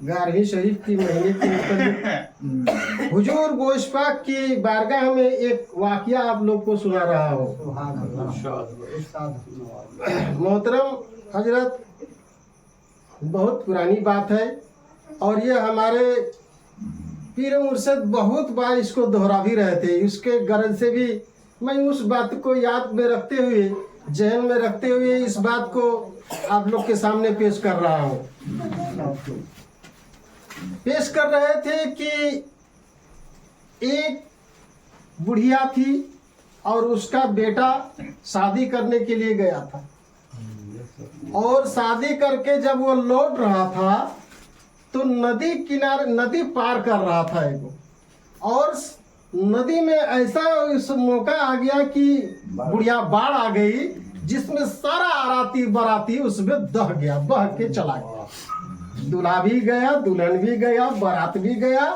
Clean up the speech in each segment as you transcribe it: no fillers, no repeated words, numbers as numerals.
11वीं शरीफ की महीने के मुताबिक हुजूर गोश पाक की बारगाह में एक वाकया आप लोग को सुना रहा हूँ। मोहतरम हजरत, बहुत पुरानी बात है और ये हमारे पीर मुर्शिद बहुत बार इसको दोहरा भी रहे थे। उसके गरज से भी मैं उस बात को याद में रखते हुए, जहन में रखते हुए इस बात को आप लोग के सामने पेश कर रहा हूँ। पेश कर रहे थे कि एक बुढ़िया थी और उसका बेटा शादी करने के लिए गया था और शादी करके जब वो लौट रहा था तो नदी किनारे, नदी पार कर रहा था एगो, और नदी में ऐसा उस मौका आ गया कि बुढ़िया बाढ़ आ गई जिसमें सारा आराती बराती उसमें दह गया, बह के चला गया। दूल्हा भी गया, दुल्हन भी गया, बारात भी गया,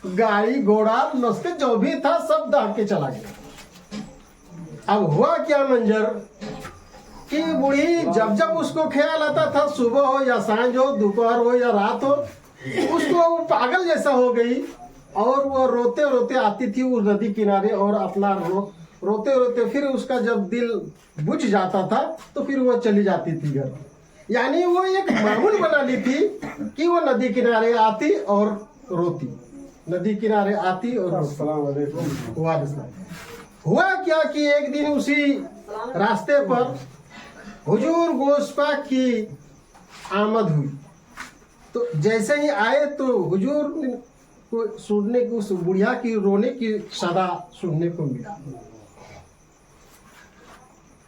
गाड़ी घोड़ा लश्कर जो भी था सब दह के चला गया। अब हुआ क्या मंजर कि बूढ़ी जब जब उसको ख्याल आता था, सुबह हो या सांझ हो, दोपहर हो या रात हो, उसको पागल जैसा हो गई और वो रोते रोते आती थी उस नदी किनारे और अपना रोते रोते फिर उसका जब दिल बुझ जाता था तो फिर वो चली जाती थी घर। यानी वो एक मामूल बना ली थी कि वो नदी किनारे आती और रोती, नदी किनारे आती और रोती। हुआ क्या कि एक दिन उसी रास्ते पर हुजूर गोश पाक की आमद हुई। तो जैसे ही आए तो हुजूर को सुनने को, उस बुढ़िया की रोने की सदा सुनने को मिला।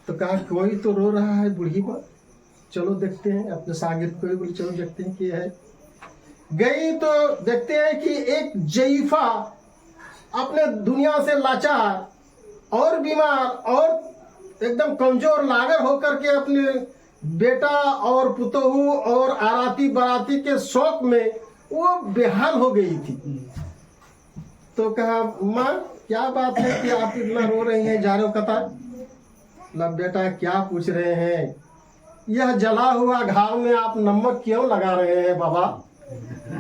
तो कहा कोई तो रो रहा है बुढ़ी पर, चलो देखते हैं। अपने शागिर्द को बोले चलो देखते हैं क्या है। गई तो देखते हैं कि एक जईफा अपने दुनिया से लाचार और बीमार और एकदम कमजोर लागर होकर के अपने बेटा और पुतोहू और आराती बाराती के शौक में वो बेहाल हो गई थी। तो कहा माँ क्या बात है कि आप इतना रो रही हैं, जा रहे हो कतार? बेटा क्या पूछ रहे हैं, यह जला हुआ घाव में आप नमक क्यों लगा रहे हैं बाबा?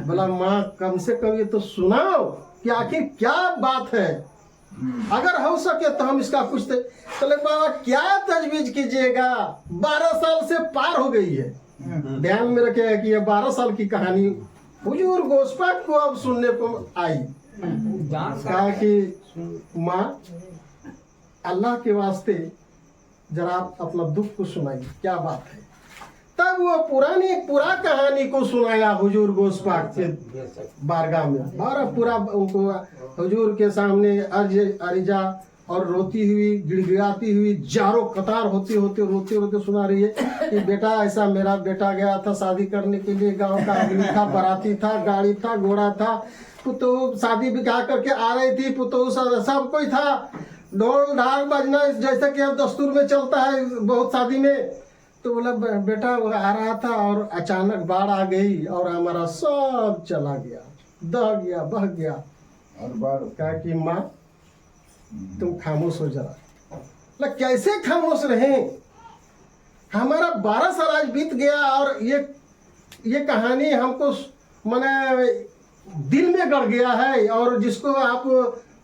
बोला माँ कम से कम ये तो सुनाओ कि आखिर क्या बात है, अगर हो सके तो हम इसका पूछते। चले बाबा क्या तजवीज कीजिएगा, 12 साल से पार हो गई है। ध्यान में रखिएगा कि ये 12 साल की कहानी हुजूर गोश पाक को अब सुनने को आई। कहा कि माँ अल्लाह के वास्ते जरा अपना दुख को सुनाइए, क्या बात है। तब वो पूरा कहानी को सुनाया हुजूर गोश पाक के बारगाह में। पूरा उनको हुजूर के सामने अर्जा और रोती हुई गिड़गिड़ाती हुई जारो कतार होते रोते सुना रही है कि बेटा ऐसा मेरा बेटा गया था शादी करने के लिए, गांव का आदमी था, बाराती था, गाड़ी था, घोड़ा था, पुतोह शादी बिका करके आ रही थी, पुतोह सब कोई था, ढोल ढाल बजना जैसे कि अब दस्तूर में चलता है बहुत शादी में। तो बोला बेटा वो आ रहा था और अचानक बाढ़ आ गई और हमारा सब चला गया, दह गया, बह गया। और बाढ़ कहा कि माँ तुम खामोश हो जरा। कैसे खामोश रहे, हमारा 12 साल आज बीत गया और ये कहानी हमको माने दिल में गड़ गया है और जिसको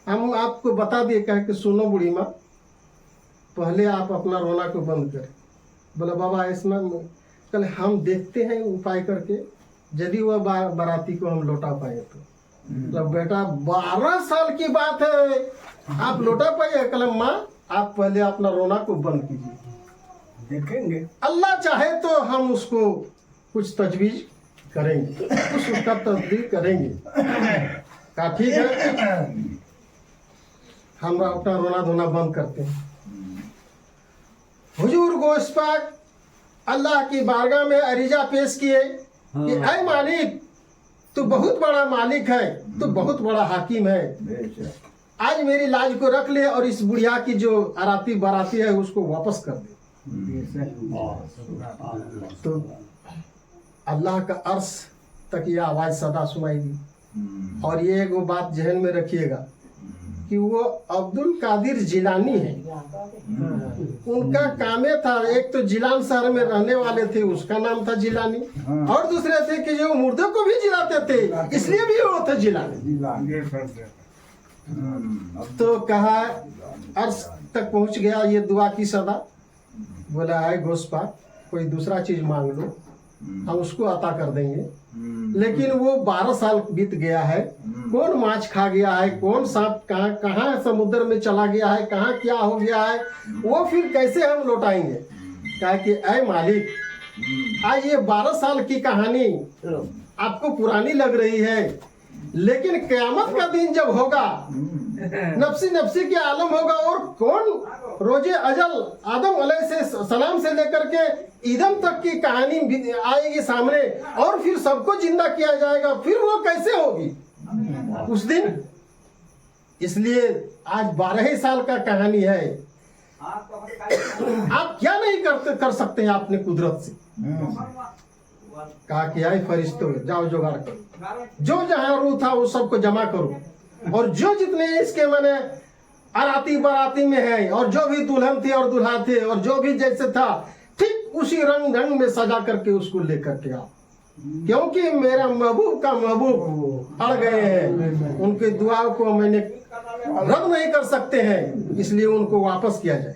हम आपको बता दिए, कहे कि सुनो बूढ़ी माँ पहले आप अपना रोना को बंद करें। बोला बाबा इसमें कल हम देखते हैं उपाय करके, यदि वह बाराती को हम लौटा पाए तो बेटा 12 साल की बात है, आप लौटा पाइए? कल माँ आप पहले अपना रोना को बंद कीजिए, देखेंगे अल्लाह चाहे तो हम उसको कुछ तजवीज करेंगे, कुछ उसका तब्दील करेंगे। कहा ठीक है, हम अपना रोना धोना बंद करते हैं। हुजूर गोश पाक अल्लाह की बारगाह में अरीजा पेश किए कि ऐ मालिक तू बहुत बड़ा मालिक है, तू बहुत बड़ा हाकिम है, आज मेरी लाज को रख ले और इस बुढ़िया की जो आराती बाराती है उसको वापस कर दे। तो अल्लाह का अर्श तक यह आवाज सदा सुनाई दी। और ये एक बात जहन में रखिएगा कि वो अब्दुल कादिर जिलानी है। उनका काम ये था, एक तो जिलान शहर में रहने वाले थे, उसका नाम था जिलानी, और दूसरे थे कि जो मुर्दे को भी जिलाते थे, इसलिए भी वो थे जिलानी। तो कहा अर्श तक पहुंच गया ये दुआ की सदा, बोला है गोस्पा कोई दूसरा चीज मांग लो, हम उसको अता कर देंगे। लेकिन वो 12 साल बीत गया है, कौन माछ खा गया है, कौन सांप कहाँ कहाँ समुद्र में चला गया है, कहाँ क्या हो गया है, वो फिर कैसे हम लौटाएंगे। कहा कि ऐ मालिक, आज ये 12 साल की कहानी आपको पुरानी लग रही है, लेकिन क़यामत का दिन जब होगा, नफ्सी नफ्सी के आलम होगा, और कौन रोजे अजल आदम अलैहिस्सलाम से लेकर के ईदम तक की कहानी आएगी सामने, और फिर सबको जिंदा किया जाएगा, फिर वो कैसे होगी उस दिन। इसलिए आज 12 ही साल का कहानी है, आप क्या नहीं कर सकते हैं अपने कुदरत से। कहा कि आए फरिश्तों, जाओ जुगाड़ करो, जो जहां रूह था वो सबको जमा करो, और जो जितने इसके माने अराती बराती में है, और जो भी दुल्हन थे और दुल्हा थे, और जो भी जैसे था ठीक उसी रंग ढंग में सजा करके उसको लेकर के आओ, क्योंकि मेरा महबूब का महबूब अड़ गए हैं, उनके दुआ को मैंने रद्द नहीं कर सकते हैं, इसलिए उनको वापस किया जाए।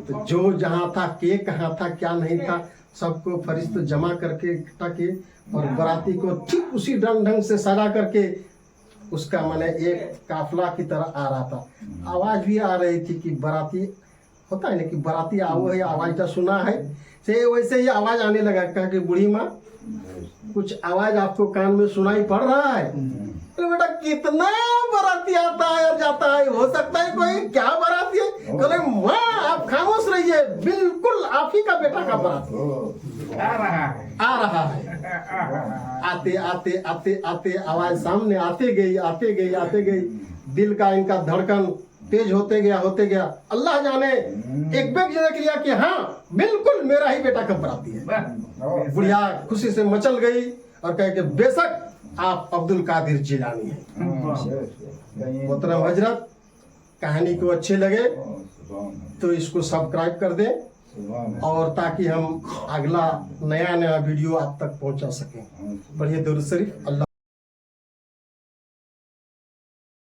तो जो जहां था, के कहाँ था, क्या नहीं था, सबको फरिश्ते जमा करके इकट्ठा किए, और बराती को ठीक उसी ढंग से सजा करके उसका माने एक काफिला की तरह आ रहा था। आवाज भी आ रही थी कि बराती होता है ना कि बराती आओ है, आवाज तो सुना है, से वैसे ही आवाज आने लगा। कहा कि बूढ़ी माँ, कुछ आवाज आपको कान में सुनाई पड़ रहा है? तो बेटा कितना बराती आता है और जाता है, हो सकता है कोई क्या बराती है? कहले माँ आप खामोश रहिए, बिल्कुल आप ही का बेटा का बराती आ रहा है। आते आते आते आते आवाज सामने आते गई आते गई आते गई, दिल का इनका धड़कन तेज होते गया। अल्लाह जाने एक बेग देख लिया कि हाँ बिल्कुल मेरा ही बेटा का बराती है। बुढ़िया खुशी से मचल गई और कहे कि बेशक आप अब्दुल कादिर जिलानी हैं। मोहतरम हजरत, कहानी को अच्छे लगे तो इसको सब्सक्राइब कर दें, और ताकि हम अगला नया वीडियो आप तक पहुंचा सकें। पढ़िए दुरूद शरीफ। अल्लाह